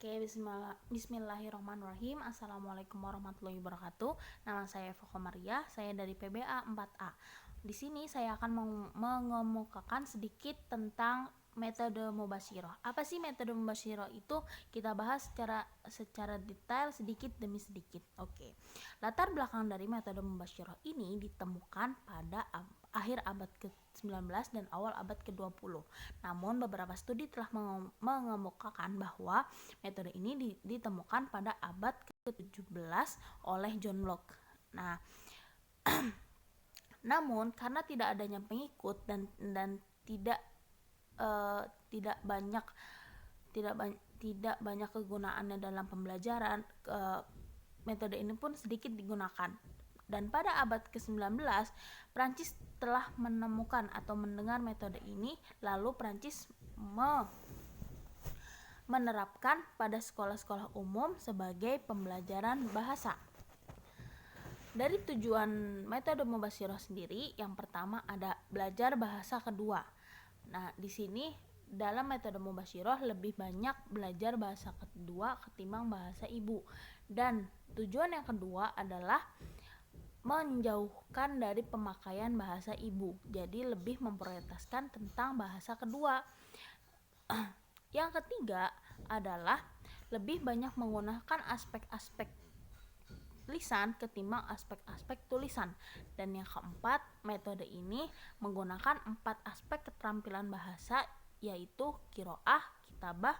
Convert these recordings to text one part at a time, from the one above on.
Oke, bismillahirrahmanirrahim. Assalamualaikum warahmatullahi wabarakatuh. Nama saya Eva Komaria, saya dari PBA 4A. Di sini saya akan mengemukakan sedikit tentang metode Mubasyiroh. Apa sih metode Mubasyiroh itu? Kita bahas secara detail sedikit demi sedikit. Oke. Latar belakang dari metode Mubasyiroh ini ditemukan pada akhir abad ke-19 dan awal abad ke-20. Namun beberapa studi telah mengemukakan bahwa metode ini ditemukan pada abad ke-17 oleh John Locke. Nah, namun karena tidak adanya pengikut dan tidak banyak kegunaannya dalam pembelajaran, metode ini pun sedikit digunakan. Dan pada abad ke-19, Prancis telah menemukan atau mendengar metode ini, lalu Prancis menerapkan pada sekolah-sekolah umum sebagai pembelajaran bahasa. Dari tujuan metode Mubasyiroh sendiri, yang pertama ada belajar bahasa kedua. Nah, di sini dalam metode Mubasyiroh lebih banyak belajar bahasa kedua ketimbang bahasa ibu. Dan tujuan yang kedua adalah menjauhkan dari pemakaian bahasa ibu. Jadi lebih memprioritaskan tentang bahasa kedua. Yang ketiga adalah lebih banyak menggunakan aspek-aspek lisan ketimbang aspek-aspek tulisan. Dan yang keempat, metode ini menggunakan 4 aspek keterampilan bahasa, yaitu qiraah, kitabah,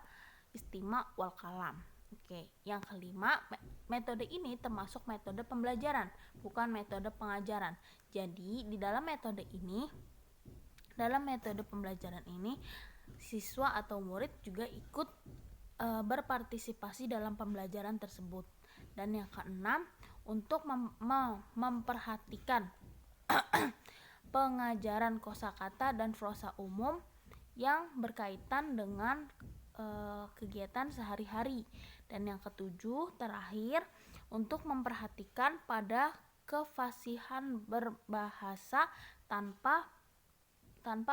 istima, wal kalam. Oke, yang kelima, metode ini termasuk metode pembelajaran, bukan metode pengajaran. Jadi, dalam metode pembelajaran ini, siswa atau murid juga ikut berpartisipasi dalam pembelajaran tersebut. Dan yang keenam, untuk memperhatikan pengajaran kosakata dan prosa umum yang berkaitan dengan kegiatan sehari-hari. Dan yang ketujuh, terakhir, untuk memperhatikan pada kefasihan berbahasa tanpa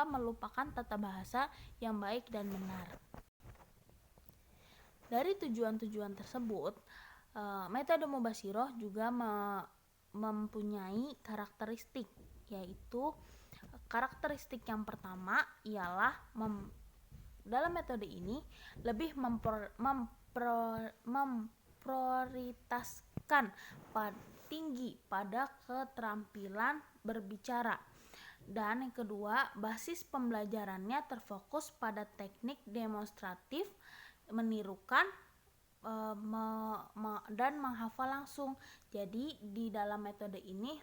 melupakan tata bahasa yang baik dan benar. Dari tujuan-tujuan tersebut, metode Mubasyiroh juga mempunyai karakteristik, yaitu karakteristik yang pertama ialah dalam metode ini lebih memprioritaskan tinggi pada keterampilan berbicara. Dan yang kedua, basis pembelajarannya terfokus pada teknik demonstratif, menirukan, dan menghafal langsung. Jadi di dalam metode ini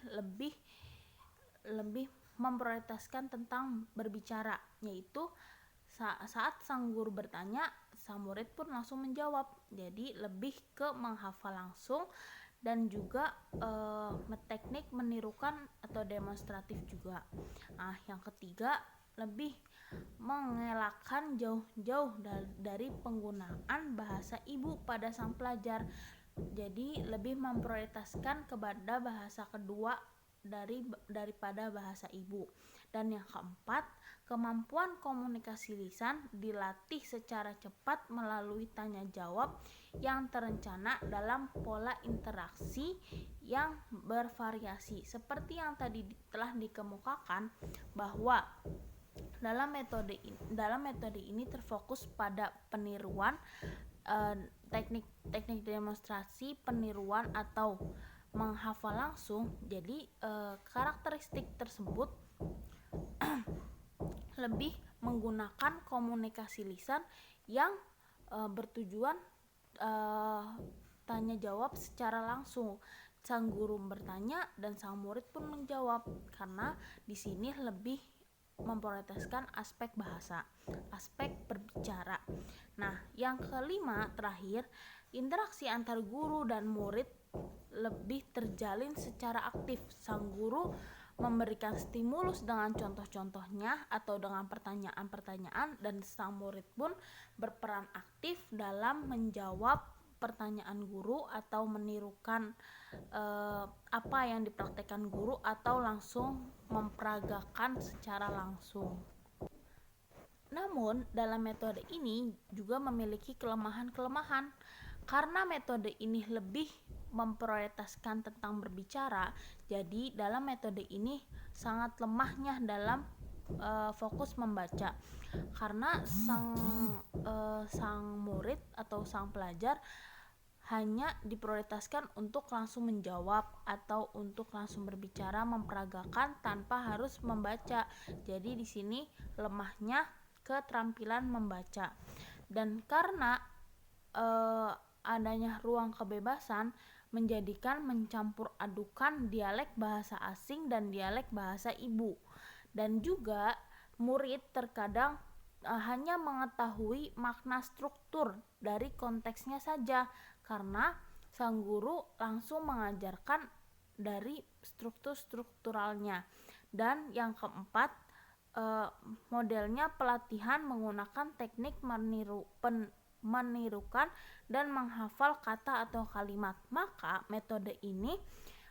lebih memprioritaskan tentang berbicara, yaitu saat sang guru bertanya, sang murid pun langsung menjawab. Jadi lebih ke menghafal langsung dan juga teknik menirukan atau demonstratif juga. Nah, yang ketiga, lebih mengelakkan jauh-jauh dari penggunaan bahasa ibu pada sang pelajar. Jadi lebih memprioritaskan kepada bahasa kedua daripada bahasa ibu. Dan yang keempat, kemampuan komunikasi lisan dilatih secara cepat melalui tanya jawab yang terencana dalam pola interaksi yang bervariasi. Seperti yang tadi telah dikemukakan bahwa dalam metode ini terfokus pada peniruan, teknik demonstrasi, peniruan atau menghafal langsung. Jadi karakteristik tersebut lebih menggunakan komunikasi lisan yang bertujuan tanya jawab secara langsung. Sang guru bertanya dan sang murid pun menjawab, karena di sini lebih memprioritaskan aspek bahasa, aspek berbicara. Nah, yang kelima terakhir, interaksi antar guru dan murid lebih terjalin secara aktif. Sang guru memberikan stimulus dengan contoh-contohnya atau dengan pertanyaan-pertanyaan, dan sang murid pun berperan aktif dalam menjawab pertanyaan guru atau menirukan apa yang dipraktekkan guru atau langsung memperagakan secara langsung. Namun, dalam metode ini juga memiliki kelemahan-kelemahan. Karena metode ini lebih memprioritaskan tentang berbicara, jadi dalam metode ini sangat lemahnya dalam fokus membaca. Karena sang murid atau sang pelajar hanya diprioritaskan untuk langsung menjawab atau untuk langsung berbicara, memperagakan tanpa harus membaca. Jadi di sini lemahnya keterampilan membaca. Dan karena adanya ruang kebebasan menjadikan mencampur adukan dialek bahasa asing dan dialek bahasa ibu. Dan juga murid terkadang hanya mengetahui makna struktur dari konteksnya saja, karena sang guru langsung mengajarkan dari strukturalnya. Dan yang keempat, modelnya pelatihan menggunakan teknik menirukan dan menghafal kata atau kalimat. Maka metode ini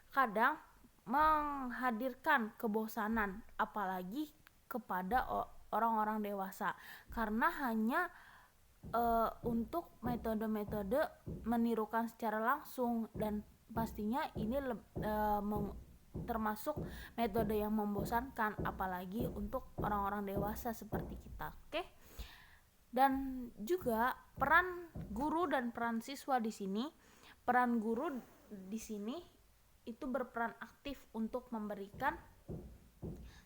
kadang menghadirkan kebosanan, apalagi kepada orang-orang dewasa, karena hanya untuk metode-metode menirukan secara langsung, dan pastinya ini termasuk metode yang membosankan, apalagi untuk orang-orang dewasa seperti kita. Oke? Dan juga peran guru dan peran siswa di sini. Peran guru di sini itu berperan aktif untuk memberikan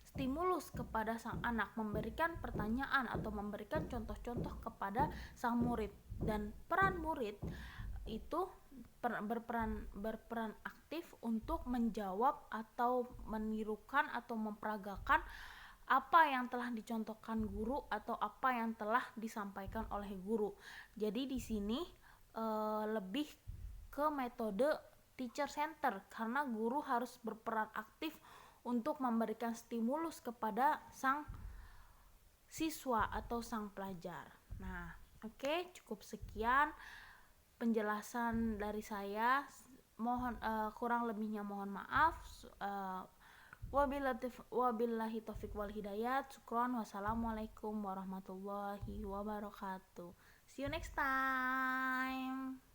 stimulus kepada sang anak, memberikan pertanyaan atau memberikan contoh-contoh kepada sang murid. Dan peran murid itu berperan aktif untuk menjawab atau menirukan atau memperagakan apa yang telah dicontohkan guru atau apa yang telah disampaikan oleh guru. Jadi di sini lebih ke metode teacher center, karena guru harus berperan aktif untuk memberikan stimulus kepada sang siswa atau sang pelajar. Nah, oke, cukup sekian penjelasan dari saya. Mohon kurang lebihnya mohon maaf. Wabillahi taufik wal hidayat. Syukron. Wassalamualaikum warahmatullahi wabarakatuh. See you next time.